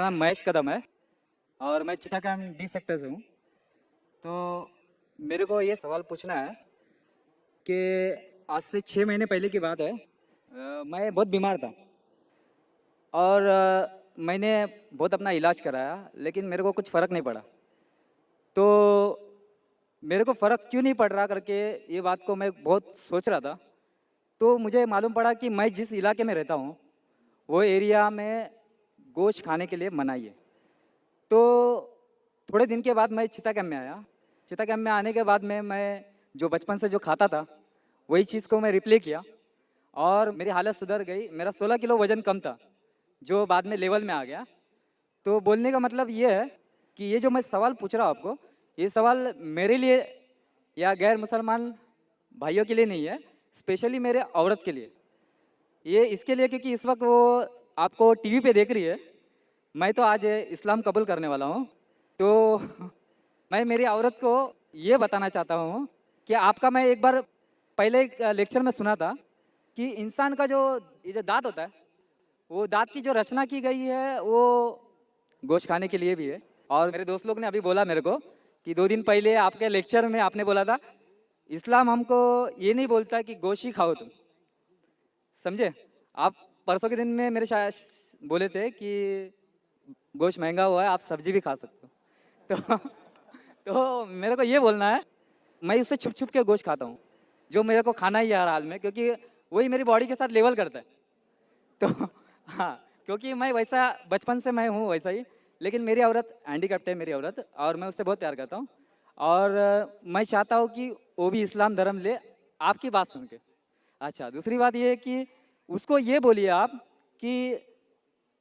नाम महेश कदम है और मैं चिटागंग डी सेक्टर से हूँ। तो मेरे को ये सवाल पूछना है कि आज से 6 महीने पहले की बात है। मैं बहुत बीमार था और मैंने बहुत अपना इलाज कराया, लेकिन मेरे को कुछ फ़र्क नहीं पड़ा। तो मेरे को फ़र्क क्यों नहीं पड़ रहा करके ये बात को मैं बहुत सोच रहा था। तो मुझे मालूम पड़ा कि मैं जिस इलाके में रहता हूँ वो एरिया में गोश्त खाने के लिए मनाही है। तो थोड़े दिन के बाद मैं चिता कैंप में आया। चिता कैंप में आने के बाद में मैं जो बचपन से जो खाता था वही चीज़ को मैं रिप्ले किया और मेरी हालत सुधर गई। मेरा 16 किलो वज़न कम था जो बाद में लेवल में आ गया। तो बोलने का मतलब ये है कि ये जो मैं सवाल पूछ रहा हूँ आपको, ये सवाल मेरे लिए या गैर मुसलमान भाइयों के लिए नहीं है, स्पेशली मेरे औरत के लिए। ये इसके लिए क्योंकि इस वक्त वो आपको टीवी पे देख रही है। मैं तो आज इस्लाम कबूल करने वाला हूँ। तो मैं मेरी औरत को ये बताना चाहता हूँ कि आपका मैं एक बार पहले एक लेक्चर में सुना था कि इंसान का जो ये जो दांत होता है, वो दांत की जो रचना की गई है वो गोश्त खाने के लिए भी है। और मेरे दोस्त लोग ने अभी बोला मेरे को कि 2 दिन पहले आपके लेक्चर में आपने बोला था इस्लाम हमको ये नहीं बोलता कि गोश्त ही खाओ तुम, समझे? आप परसों के दिन में मेरे शायद बोले थे कि गोश्त महंगा हुआ है, आप सब्जी भी खा सकते हो। तो तो मेरे को ये बोलना है, मैं उससे छुप छुप के गोश्त खाता हूँ जो मेरे को खाना ही है हर हाल में, क्योंकि वही मेरी बॉडी के साथ लेवल करता है। तो हाँ, क्योंकि मैं वैसा बचपन से मैं हूँ वैसा ही, लेकिन मेरी औरत हैंडीकैप्ट है मेरी औरत, और मैं उससे बहुत प्यार करता हूँ। और मैं चाहता हूँ कि वो भी इस्लाम धर्म ले आपकी बात सुन के। अच्छा, दूसरी बात ये है कि उसको ये बोलिए आप कि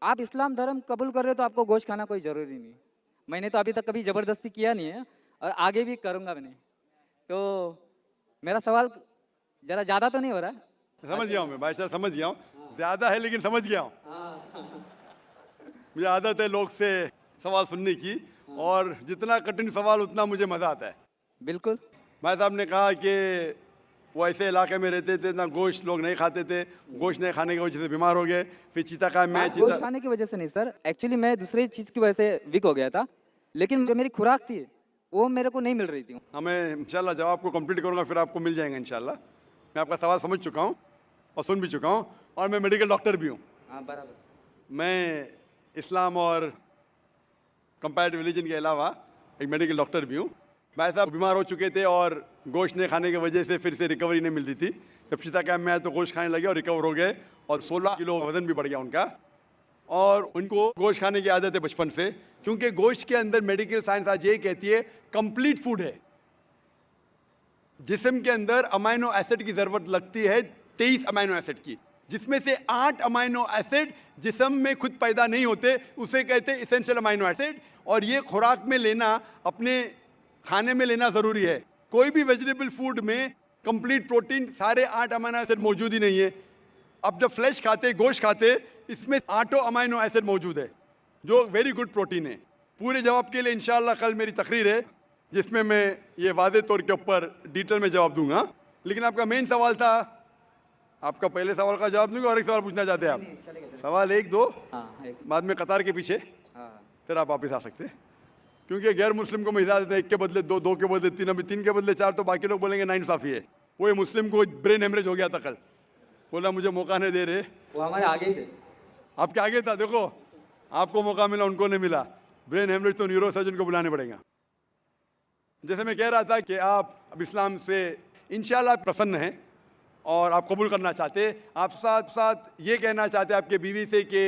आप इस्लाम धर्म कबूल कर रहे हो तो आपको गोश्त खाना कोई ज़रूरी नहीं। मैंने तो अभी तक कभी ज़बरदस्ती किया नहीं है और आगे भी करूँगा भी नहीं। तो मेरा सवाल ज़रा ज़्यादा तो नहीं हो रहा है? समझ गया हूँ मैं भाई साहब, समझ गया हूँ। हाँ। ज्यादा है लेकिन समझ गया हूँ। हाँ। मुझे आदत है लोग से सवाल सुनने की, हाँ। और जितना कठिन सवाल उतना मुझे मजा आता है। बिल्कुल। भाई साहब ने कहा कि वो ऐसे इलाके में रहते थे ना गोश्त लोग नहीं खाते थे, गोश्त नहीं खाने की वजह से बीमार हो गए। फिर चीता का मैं बात गोश्त खाने की वजह से नहीं सर, एक्चुअली मैं दूसरी चीज़ की वजह से वीक हो गया था, लेकिन जो मेरी खुराक थी वो मेरे को नहीं मिल रही थी। हमें इंशाल्लाह जवाब को कंप्लीट करूंगा, फिर आपको मिल जाएगा इंशाल्लाह। मैं आपका सवाल समझ चुका हूँ और सुन भी चुका हूँ, और मैं मेडिकल डॉक्टर भी हूँ। हाँ बराबर। मैं इस्लाम और कंपैरेटिव रिलीजन के अलावा एक मेडिकल डॉक्टर भी हूँ। भाई साहब बीमार हो चुके थे और गोश्त नहीं खाने की वजह से फिर से रिकवरी नहीं मिल रही थी। जब चिता कैंप में आए तो गोश्त खाने लगे और रिकवर हो गए, और 16 किलो वजन भी बढ़ गया उनका। और उनको गोश्त खाने की आदत है बचपन से, क्योंकि गोश्त के अंदर मेडिकल साइंस आज ये कहती है कंप्लीट फूड है। जिस्म के अंदर अमाइनो एसिड की जरूरत लगती है 23 अमाइनो एसिड की, जिसमें से 8 अमाइनो एसिड जिस्म में खुद पैदा नहीं होते, उसे कहते हैं इसेंशियल अमाइनो एसिड। और ये खुराक में लेना, अपने खाने में लेना जरूरी है। कोई भी वेजिटेबल फूड में कंप्लीट प्रोटीन सारे 8 अमाइनो एसिड मौजूद ही नहीं है। अब जब फ्लैश खाते, गोश्त खाते, इसमें 8 अमाइनो एसिड मौजूद है जो वेरी गुड प्रोटीन है। पूरे जवाब के लिए इंशाल्लाह कल मेरी तकरीर है जिसमें मैं ये वादे तौर के ऊपर डिटेल में जवाब दूंगा। लेकिन आपका मेन सवाल था, आपका पहले सवाल का जवाब दूंगा और एक सवाल पूछना चाहते हैं आप? सवाल 1 2 हाँ एक। बाद में कतार के पीछे, हाँ फिर आप वापस आ सकते हैं। क्योंकि गैर मुस्लिम को मैं इजाजत देता हूं, 1 के बदले 2, 2 के बदले 3, अभी 3 के बदले 4, तो बाकी लोग बोलेंगे नाइंसाफी है। वो ये मुस्लिम को ब्रेन हेमरेज हो गया था कल, बोला मुझे मौका नहीं दे रहे। वो हमारे आगे ही थे। आपके आगे था, देखो आपको मौका मिला, उनको नहीं मिला। ब्रेन हेमरेज तो न्यूरो सर्जन को बुलाने पड़ेगा। जैसे मैं कह रहा था कि आप अब इस्लाम से इंशाल्लाह प्रसन्न हैं और आप कबूल करना चाहते, आप साथ साथ ये कहना चाहते आपके बीवी से कि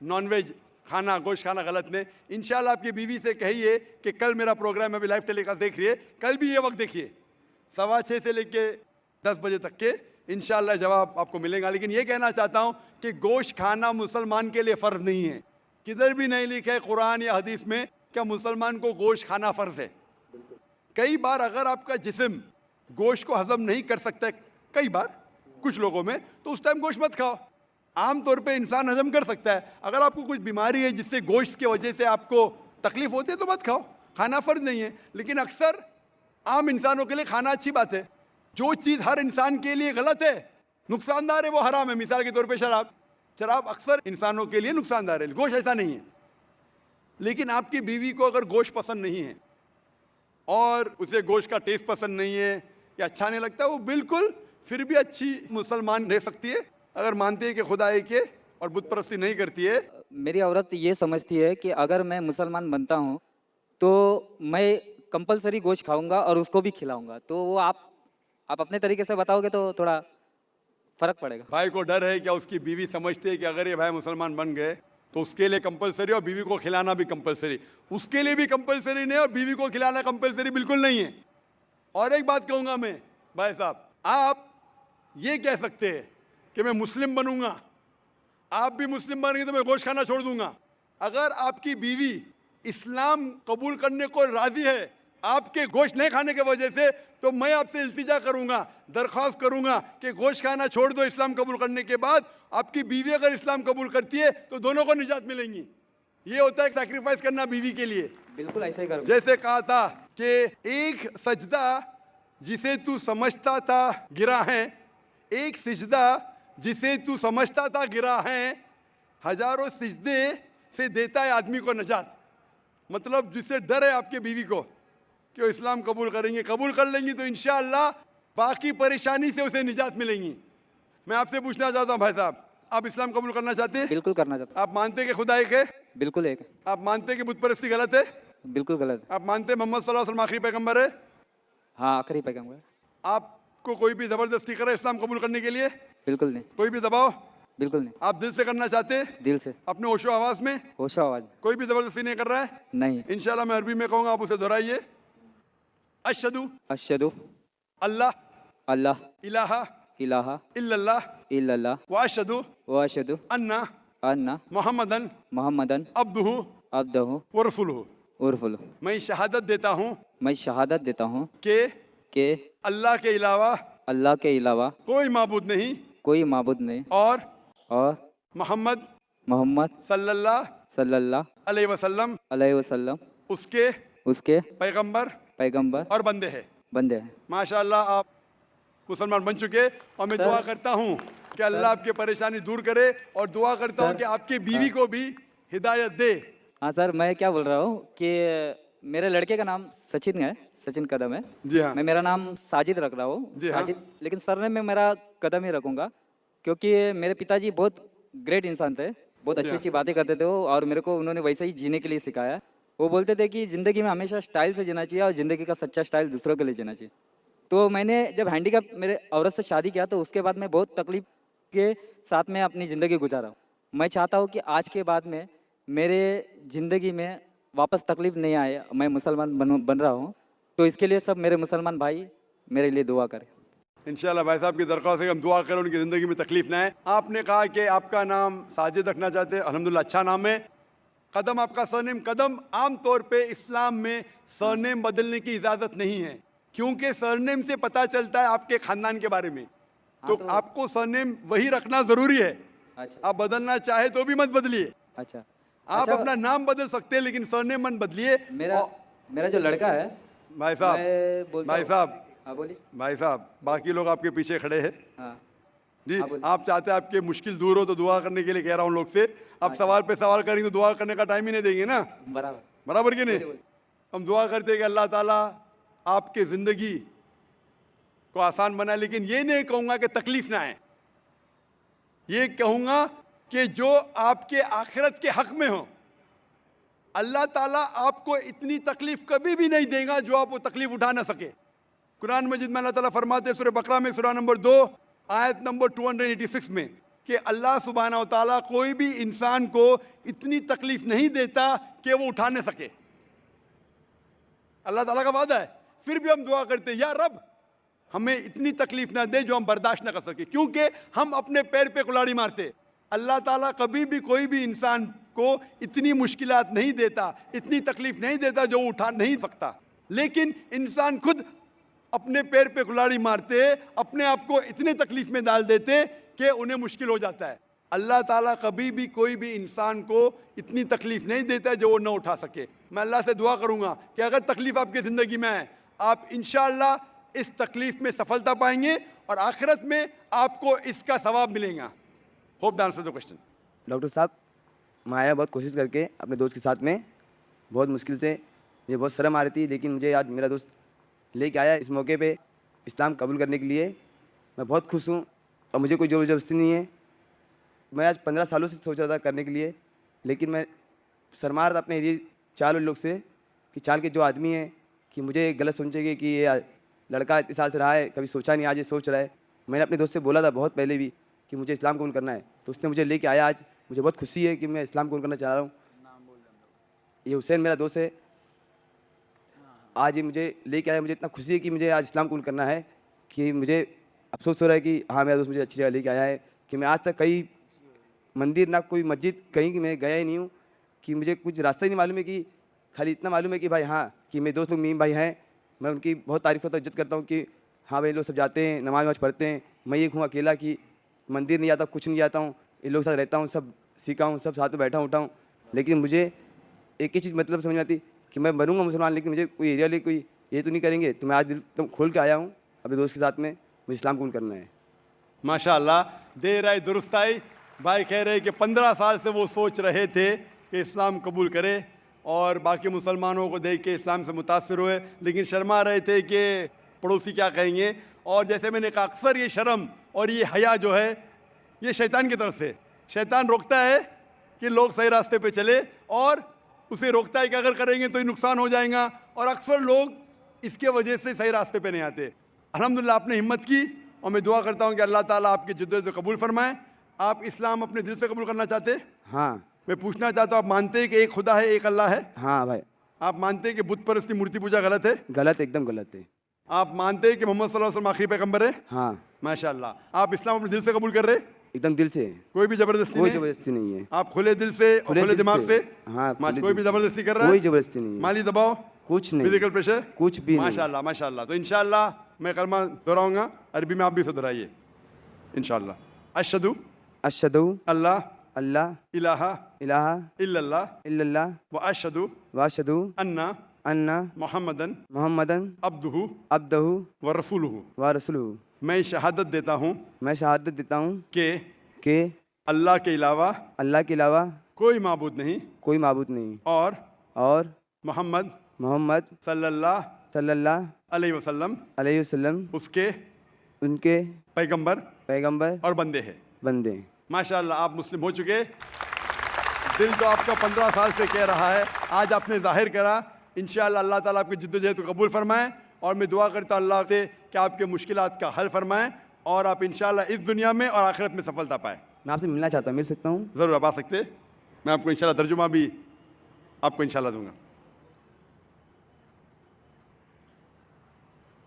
नॉनवेज खाना, गोश्त खाना गलत नहीं। इंशाल्लाह आपकी बीवी से कहिए कि कल मेरा प्रोग्राम अभी लाइव टेलीकास्ट देख रही है, कल भी ये वक्त देखिए 6:15 से लेके 10 बजे तक के, इंशाल्लाह जवाब आपको मिलेगा। लेकिन ये कहना चाहता हूँ कि गोश्त खाना मुसलमान के लिए फ़र्ज नहीं है। किधर भी नहीं लिखा है कुरान या हदीस में क्या मुसलमान को गोश्त खाना फ़र्ज है। कई बार अगर आपका जिस्म गोश्त को हजम नहीं कर सकता है, कई बार कुछ लोगों में, तो उस टाइम गोश्त मत खाओ। आमतौर पे इंसान हजम कर सकता है। अगर आपको कुछ बीमारी है जिससे गोश्त की वजह से आपको तकलीफ होती है तो मत खाओ, खाना फ़र्ज नहीं है। लेकिन अक्सर आम इंसानों के लिए खाना अच्छी बात है। जो चीज़ हर इंसान के लिए गलत है, नुकसानदार है, वो हराम है। मिसाल के तौर पे शराब, शराब अक्सर इंसानों के लिए नुकसानदार है, गोश्त ऐसा नहीं है। लेकिन आपकी बीवी को अगर गोश्त पसंद नहीं है और उसे गोश्त का टेस्ट पसंद नहीं है या अच्छा नहीं लगता, वो बिल्कुल फिर भी अच्छी मुसलमान रह सकती है अगर मानती है कि खुदा एक है और बुत परस्ती नहीं करती है। मेरी औरत ये समझती है कि अगर मैं मुसलमान बनता हूँ तो मैं कंपलसरी गोश्त खाऊंगा और उसको भी खिलाऊंगा। तो वो आप अपने तरीके से बताओगे तो थोड़ा फर्क पड़ेगा। भाई को डर है क्या उसकी बीवी समझती है कि अगर ये भाई मुसलमान बन गए तो उसके लिए कंपलसरी और बीवी को खिलाना भी कंपलसरी, उसके लिए भी कंपलसरी नहीं और बीवी को खिलाना कंपलसरी बिल्कुल नहीं है। और एक बात कहूंगा मैं भाई साहब, आप ये कह सकते हैं कि मैं मुस्लिम बनूंगा, आप भी मुस्लिम बनेंगे तो मैं गोश्त खाना छोड़ दूंगा। अगर आपकी बीवी इस्लाम कबूल करने को राजी है आपके गोश्त नहीं खाने की वजह से, तो मैं आपसे इल्तिजा करूंगा, दरख्वास्त करूंगा कि गोश्त खाना छोड़ दो इस्लाम कबूल करने के बाद। आपकी बीवी अगर इस्लाम कबूल करती है तो दोनों को निजात मिलेंगी। ये होता है सैक्रिफाइस करना बीवी के लिए। बिल्कुल ऐसा ही करूँगा। जैसे कहा था कि एक सजदा जिसे तू समझता था गिरा है, एक सिजदा जिसे तू समझता था गिरा है, हजारों सिजदे से देता है आदमी को नजात। मतलब जिससे डर है आपके बीवी को कि वो इस्लाम कबूल करेंगे, कबूल कर लेंगी तो इंशाअल्लाह बाकी परेशानी से उसे निजात मिलेंगी। मैं आपसे पूछना चाहता हूं भाई साहब, आप इस्लाम कबूल करना चाहते हैं? बिल्कुल करना चाहता आप मानते हैं कि खुदा एक है? हूँ। बिल्कुल एक। आप मानते हैं कि बुत परस्ती गलत है? बिल्कुल गलत है। आप मानते हैं मोहम्मद सल्लल्लाहु अलैहि वसल्लम आखिरी पैगंबर है? हाँ, आखिरी पैगंबर। आपको कोई भी जबरदस्ती करे इस्लाम कबूल करने के लिए? बिल्कुल नहीं। कोई भी दबाव? बिल्कुल नहीं। आप दिल से करना चाहते हैं दिल से, अपने होशो आवाज में? होशो आवाज। कोई भी जबरदस्ती नहीं कर रहा है? नहीं। इंशाल्लाह मैं अरबी में कहूंगा, आप उसे दोहराइए। अशहदु अशहदु अल्लाह अल्लाह इलाहा इलाहा इल्लल्लाह इल्लल्लाह व अशहदु व अशहदु अन्ना अन्ना मोहम्मदन मोहम्मदन अब्दुहु अब्दहु व रसूलुहु। उर्फुल। मैं शहादत देता हूँ मैं शहादत देता हूँ कि कि अल्लाह के अलावा अल्लाह के अलावा कोई माबूद नहीं कोई माबूद नहीं और मोहम्मद मोहम्मद सल्लल्लाहु सल्लल्लाहु अलैहि वसल्लम अलैहि वसल्लम उसके उसके पैगंबर पैगंबर और बंदे हैं। बंदे हैं। माशाअल्लाह आप मुसलमान बन चुके और मैं सर- दुआ करता हूँ कि अल्लाह आपकी परेशानी दूर करे और दुआ करता हूँ सर- कि आपकी बीवी को भी हिदायत दे। हाँ सर, मैं क्या बोल रहा हूँ कि मेरे लड़के का नाम सचिन है, सचिन कदम है। जी हाँ। मैं मेरा नाम साजिद रख रहा हूँ, जी हाँ। साजिद, लेकिन सरनेम में मेरा कदम ही रखूंगा क्योंकि मेरे पिताजी बहुत ग्रेट इंसान थे, बहुत अच्छी हाँ। अच्छी बातें करते थे वो, और मेरे को उन्होंने वैसे ही जीने के लिए सिखाया। वो बोलते थे कि ज़िंदगी में हमेशा स्टाइल से जीना चाहिए और ज़िंदगी का सच्चा स्टाइल दूसरों के लिए जीना चाहिए। तो मैंने जब हैंडीकैप मेरे औरत से शादी किया तो उसके बाद मैं बहुत तकलीफ के साथ में अपनी ज़िंदगी गुजारा हूँ। मैं चाहता हूँ कि आज के बाद में मेरे ज़िंदगी में वापस तकलीफ नहीं आए। मैं मुसलमान बन रहा हूँ, तो इसके लिए सब मेरे मुसलमान भाई मेरे लिए दुआ करें। इंशाल्लाह भाई साहब की दरख्वास्त है कि हम दुआ करें उनकी ज़िंदगी में तकलीफ ना आए। आपने कहा कि आपका नाम साजिद रखना चाहते हैं, अल्हम्दुलिल्लाह अच्छा नाम है। कदम आपका सरनेम कदम। आम तौर पे इस्लाम में सरनेम बदलने की इजाज़त नहीं है क्योंकि सरनेम से पता चलता है आपके खानदान के बारे में। तो आपको सरनेम वही रखना ज़रूरी है। अच्छा आप बदलना चाहे तो भी मत बदलिए। अच्छा। आप अपना नाम बदल सकते हैं लेकिन सरनेम मत बदलिए। मेरा जो लड़का है भाई साहब, मैं बोलता भाई हूँ- साहब, हाँ बोलिए। भाई साहब, बाकी लोग आपके पीछे खड़े हैं हाँ जी। हाँ, बोलिए। आप चाहते हैं आपके मुश्किल दूर हो तो दुआ करने के लिए कह रहा हूँ लोग से। आप सवाल पे सवाल करेंगे तो दुआ करने का टाइम ही नहीं देंगे ना, बराबर। बराबर कि नहीं? बोलिए। हम दुआ करते हैं कि अल्लाह ताला आपके ज़िंदगी को आसान बनाए, लेकिन ये नहीं कहूँगा कि तकलीफ ना आए। ये कहूँगा कि जो आपके आखिरत के हक में हो। अल्लाह ताला आपको इतनी तकलीफ कभी भी नहीं देगा जो आप वो तकलीफ उठा ना सके। कुरान मजीद में अल्लाह ताला फरमाते हैं सूरह बकरा में सूरह नंबर 2 आयत नंबर 286 में कि अल्लाह सुब्हाना व तआला कोई भी इंसान को इतनी तकलीफ नहीं देता कि वो उठा न सके। अल्लाह ताला का वादा है। फिर भी हम दुआ करते हैं या रब हमें इतनी तकलीफ ना दे जो हम बर्दाश्त ना कर सके, क्योंकि हम अपने पैर पे कुल्हाड़ी मारते। अल्लाह ताला कभी भी कोई भी इंसान को इतनी मुश्किलात नहीं देता, इतनी तकलीफ नहीं देता जो वो उठा नहीं सकता। लेकिन इंसान खुद अपने पैर पे कुल्हाड़ी मारते, अपने आप को इतने तकलीफ में डाल देते कि उन्हें मुश्किल हो जाता है। अल्लाह ताला कभी भी कोई भी इंसान को इतनी तकलीफ नहीं देता जो वो न उठा सके। मैं अल्लाह से दुआ करूंगा कि अगर तकलीफ आपकी ज़िंदगी में है, आप इंशाअल्लाह इस तकलीफ में सफलता पाएंगे और आखिरत में आपको इसका सवाब मिलेगा। Hope the answer the question. Doctor साहब, मैं आया बहुत कोशिश करके अपने दोस्त के साथ में, बहुत मुश्किल से, मुझे बहुत शर्म आ रही थी, लेकिन मुझे आज मेरा दोस्त लेके आया इस मौके पे इस्लाम कबूल करने के लिए। मैं बहुत खुश हूँ और मुझे कोई ज़ोर ज़बरदस्ती नहीं है। मैं आज 15 सालों से सोच रहा था करने के लिए, लेकिन मैं शर्मा रहा था अपने ये चाल लोग से कि चाल के जो आदमी है कि मुझे गलत समझेंगे कि ये लड़का इतने साल से रहा है, कभी सोचा नहीं, आज ये सोच रहा है। मैंने अपने दोस्त से बोला था बहुत पहले भी कि मुझे इस्लाम कबूल करना है, तो उसने मुझे लेके आया। आज मुझे बहुत खुशी है कि मैं इस्लाम कबूल करना चाह रहा हूँ। ये हुसैन मेरा दोस्त है, आज ये मुझे लेके आया। मुझे इतना खुशी है कि मुझे आज इस्लाम कबूल करना है कि मुझे अफसोस हो रहा है कि हाँ मेरा दोस्त मुझे अच्छी जगह लेके आया है। कि मैं आज तक कहीं मंदिर ना कोई मस्जिद कहीं मैं गया ही नहीं हूँ, कि मुझे कुछ रास्ता ही नहीं मालूम है। कि खाली इतना मालूम है कि भाई हाँ कि मेरे दोस्त लोग मीम भाई हैं, मैं उनकी बहुत तारीफ़ करता हूँ, इज्जत करता हूँ कि हाँ भाई लोग सब जाते हैं, नमाज वमाज पढ़ते हैं। मैं ये हूँ अकेला कि मंदिर नहीं जाता, कुछ नहीं जाता हूँ, इन लोगों के साथ रहता हूँ, सब सीखा हूँ, सब साथ में बैठा उठा हूँ। लेकिन मुझे एक ही चीज़ मतलब समझ में आती कि मैं बनूंगा मुसलमान, लेकिन मुझे कोई एरिया कोई ये तो नहीं करेंगे। तो मैं आज दिल एकदम खोल के आया हूँ अपने दोस्त के साथ में, मुझे इस्लाम कबूल करना है। माशाल्लाह, देर आई दुरुस्त आई। भाई कह रहे कि 15 साल से वो सोच रहे थे कि इस्लाम कबूल करे और बाकी मुसलमानों को देख के इस्लाम से मुतासर हुए, लेकिन शर्मा रहे थे कि पड़ोसी क्या कहेंगे। और जैसे मैंने कहा, अक्सर ये शर्म और ये हया जो है ये शैतान की तरफ से, शैतान रोकता है कि लोग सही रास्ते पे चले और उसे रोकता है कि अगर करेंगे तो ये नुकसान हो जाएगा, और अक्सर लोग इसके वजह से सही रास्ते पे नहीं आते। अल्हम्दुलिल्लाह आपने हिम्मत की और मैं दुआ करता हूँ कि अल्लाह ताला आपकी जिद्दत कबूल फरमाए। आप इस्लाम अपने दिल से कबूल करना चाहते हैं? हाँ मैं पूछना चाहता हूँ, आप मानते हैं कि एक खुदा है, एक अल्लाह है? हाँ भाई। आप मानते हैं कि बुत परस्ती मूर्ति पूजा गलत है? गलत, एकदम गलत है। आप मानते हैं कि मोहम्मद सल्लल्लाहु अलैहि वसल्लम आखिरी पैगंबर है? हाँ माशाल्लाह। आप इस्लाम अपने दिल से कबूल कर रहे हैं? एकदम दिल से, कोई भी जबरदस्ती कोई नहीं? ज़बरदस्ती नहीं है। आप खुले दिल से और खुले दिल दिमाग से? हाँ कोई भी जबरदस्ती कर रहा कोई है? ज़बरदस्ती नहीं है, माली दबाव, कुछ नहीं, फिजिकल प्रेशर? कुछ भी नहीं। माशाल्लाह माशाल्लाह। तो इंशाल्लाह मैं कलमा दोहराऊंगा, अरबी में आप भी दोहराइए इंशाल्लाह। अशहदु अशहदु अल्लाह अल्लाह इलाहा इलाहा इल्लल्लाह इल्लल्लाह व अशहदु व अशहदु अन्ना अन्ना मुहम्मदन मोहम्मदन अब्दुहु अब्दहु व रसूलुहु। व रसूलुहु। मैं शहादत देता हूँ मैं शहादत देता हूँ कि अल्लाह के अलावा अल्लाह के अलावा कोई माबूद नहीं कोई माबूद नहीं और मोहम्मद सल्लल्लाहु सल्लल्लाहु अलैहि वसल्लम अलैहि वसल्लम उसके उनके पैगंबर और बंदे हैं। बंदे। माशाल्लाह, आप मुस्लिम हो चुके। दिल तो आपका 15 साल से कह रहा है, आज आपने जाहिर करा। इंशाअल्लाह अल्लाह ताला आपकी जिद्दोजहद को कबूल फरमाए और मैं दुआ करता हूँ अल्लाह से कि आपके मुश्किलात का हल फरमाए और आप इंशाअल्लाह इस दुनिया में और आखिरत में सफलता पाए। मैं आपसे मिलना चाहता हूँ, मिल सकता हूँ? ज़रूर आप आ सकते हैं। मैं आपको इंशाअल्लाह तर्जुमा भी आपको इंशाअल्लाह दूंगा।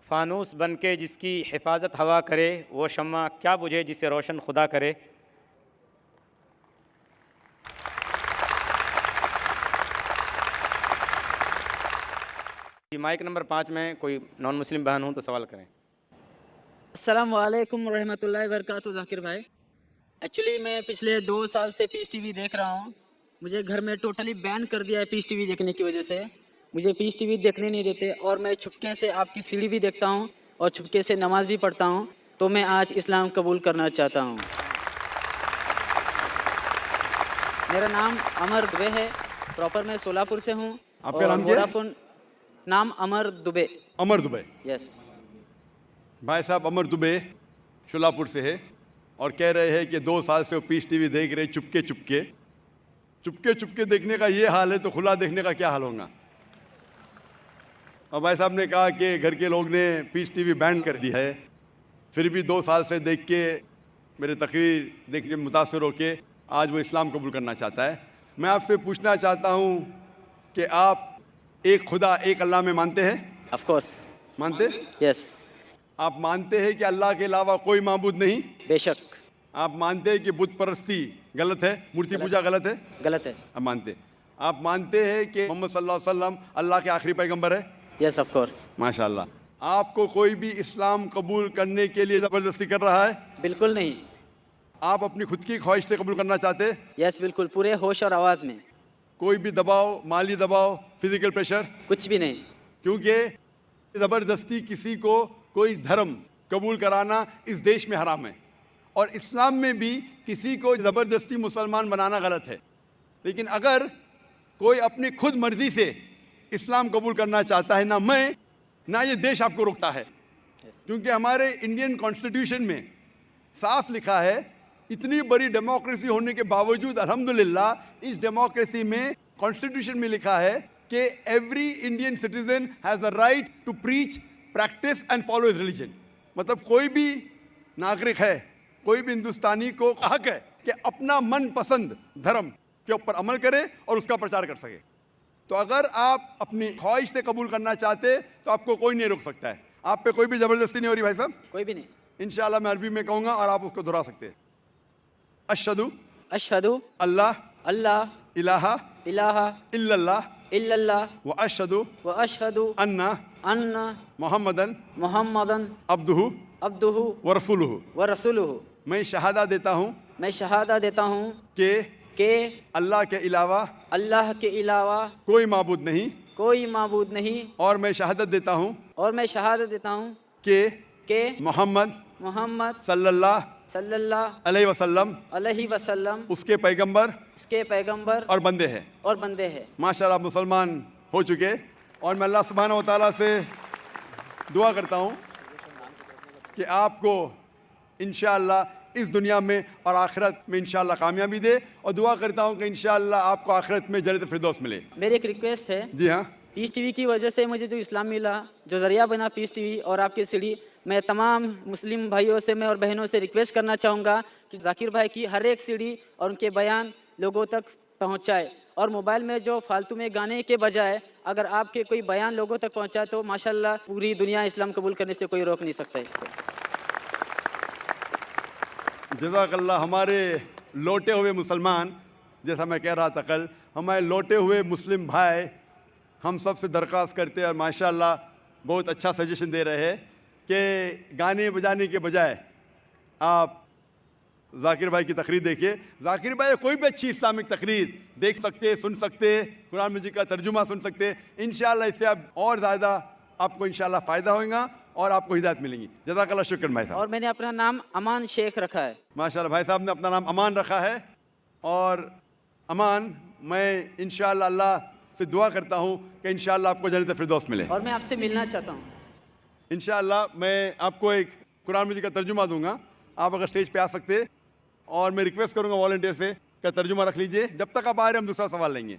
फानूस बन के जिसकी हिफाजत हवा करे, वो शम्मा क्या बुझे जिसे रोशन खुदा करे। माइक नंबर 5 में कोई नॉन मुस्लिम बहन हो तो सवाल करें। अस्सलाम वालेकुम रहमतुल्लाहि वबरकातुहू। जाकिर भाई, एक्चुअली मैं पिछले 2 साल से पीस टीवी देख रहा हूँ। मुझे घर में टोटली बैन कर दिया है पीस टीवी देखने की वजह से। मुझे पीस टीवी देखने नहीं देते और मैं छुपके से आपकी सीढ़ी भी देखता हूँ और छुपके से नमाज भी पढ़ता हूँ। तो मैं आज इस्लाम कबूल करना चाहता हूँ। मेरा नाम अमर दुबे है, प्रॉपर मैं सोलापुर से हूँ। आपका नाम क्या है? वोडाफोन नाम अमर दुबे। अमर दुबे। यस भाई साहब अमर दुबे शोलापुर से है और कह रहे हैं कि 2 साल से वो पीस टीवी देख रहे चुपके चुपके। चुपके चुपके देखने का ये हाल है तो खुला देखने का क्या हाल होगा। और भाई साहब ने कहा कि घर के लोग ने पीस टीवी बैन कर दी है, फिर भी 2 साल से देख के मेरे तकरीर देख के मुतासर होके आज वो इस्लाम कबूल करना चाहता है। मैं आपसे पूछना चाहता हूँ कि आप एक खुदा एक अल्लाह में मानते हैं? ऑफ कोर्स मानते? यस। आप मानते हैं कि अल्लाह के अलावा कोई माबूद नहीं? बेशक। आप मानते हैं कि बुत परस्ती गलत है, मूर्ति पूजा गलत है? गलत है। आप मानते? आप मानते हैं कि मोहम्मद सल्लल्लाहु अलैहि वसल्लम अल्लाह के आखिरी पैगंबर है? Yes of course. माशाल्लाह। आपको कोई भी इस्लाम कबूल करने के लिए ज़बरदस्ती कर रहा है? बिल्कुल नहीं। आप अपनी खुद की ख्वाहिश से कबूल करना चाहते हैं? यस बिल्कुल, पूरे होश और आवाज़ में। कोई भी दबाव, माली दबाव, फिजिकल प्रेशर? कुछ भी नहीं। क्योंकि ज़बरदस्ती किसी को कोई धर्म कबूल कराना इस देश में हराम है और इस्लाम में भी किसी को ज़बरदस्ती मुसलमान बनाना गलत है। लेकिन अगर कोई अपनी खुद मर्जी से इस्लाम कबूल करना चाहता है, ना मैं ना ये देश आपको रोकता है, क्योंकि हमारे इंडियन कॉन्स्टिट्यूशन में साफ लिखा है, इतनी बड़ी डेमोक्रेसी होने के बावजूद अल्हम्दुलिल्लाह इस डेमोक्रेसी में कॉन्स्टिट्यूशन में लिखा है कि every Indian citizen has a right to preach, practice and follow his religion. मतलब कोई भी नागरिक है, कोई भी हिंदुस्तानी को हक है कि अपना मनपसंद धर्म के ऊपर अमल करे और उसका प्रचार कर सके। तो अगर आप अपनी ख्वाहिश से कबूल करना चाहते तो आपको कोई नहीं रोक सकता है, आप पे कोई भी ज़बरदस्ती नहीं हो रही भाई साहब। कोई भी नहीं। इंशाल्लाह मैं अरबी में कहूँगा और आप उसको दोहरा सकते हैं। अशहदु अशहदु अल्लाह अल्लाह इलाहा इलाहा इल्लल्लाह इल्लल्लाह व अशहदु व अशहदु अन्ना अन्ना मोहम्मदन मुहम्मदन अब्दुहु अब्दुहु व रसूलुहु। व रसूलुहु। मैं शहादा देता हूँ मैं शहादा देता हूँ कि कि अल्लाह के अलावा अल्लाह के अलावा कोई माबूद नहीं, कोई माबूद नहीं, और मैं शहादत देता हूँ और मैं शहादत देता हूँ कि कि मोहम्मद मोहम्मद सल्लल्लाहु सल्लल्लाहु अलैहि वसल्लम अलैहि वसल्लम उसके पैगंबर उसके पैगंबर और बंदे हैं। और बंदे हैं। माशाल्लाह आप मुसलमान हो चुके, और मैं अल्लाह सुब्हानहू व तआला से दुआ करता हूँ कि आपको इंशाअल्लाह इस दुनिया में और आखिरत में इंशाअल्लाह कामयाबी दे, और दुआ करता हूँ कि इंशाअल्लाह आपको आखिरत में जन्नत फिरदौस मिले। मेरी एक रिक्वेस्ट है, जी हाँ, पीस टीवी की वजह से मुझे जो इस्लाम मिला, जो ज़रिया बना पीस टीवी और आपकी सीढ़ी, मैं तमाम मुस्लिम भाइयों से मैं और बहनों से रिक्वेस्ट करना चाहूँगा कि जाकिर भाई की हर एक सीढ़ी और उनके बयान लोगों तक पहुँचाए, और मोबाइल में जो फालतू में गाने के बजाय अगर आपके कोई बयान लोगों तक पहुँचाए तो माशाल्लाह पूरी दुनिया इस्लाम कबूल करने से कोई रोक नहीं सकता इसको। जज़ाकल्लाह। हमारे लौटे हुए मुसलमान, जैसा मैं कह रहा था कल, हमारे लौटे हुए मुस्लिम भाई हम सब से दरख्वास्त करते हैं और माशाअल्लाह बहुत अच्छा सजेशन दे रहे हैं कि गाने बजाने के बजाय आप जाकिर भाई की तकरीर देखिए। जाकिर भाई कोई भी अच्छी इस्लामिक तकरीर देख सकते, सुन सकते, कुरान मजीद का तर्जुमा सुन सकते। इंशाअल्लाह इससे आप और ज़्यादा आपको इंशाअल्लाह फ़ायदा होगा और आपको हिदायत मिलेंगी। जज़ाकल्लाह, शुक्र भाई साहब। और मैंने अपना नाम अमान शेख रखा है। माशाअल्लाह भाई साहब ने अपना नाम अमान रखा है, और अमान मैं इंशाअल्लाह अल्लाह से दुआ करता हूँ कि इंशाअल्लाह आपको जन्नत फिरदौस मिले। और मैं आपसे मिलना चाहता हूँ। इंशाअल्लाह मैं आपको एक कुरान मजीद का तर्जुमा दूंगा, आप अगर स्टेज पे आ सकते, और मैं रिक्वेस्ट करूंगा वॉलंटियर से कि तर्जुमा रख लीजिए। जब तक आप आ रहे हैं हम दूसरा सवाल लेंगे।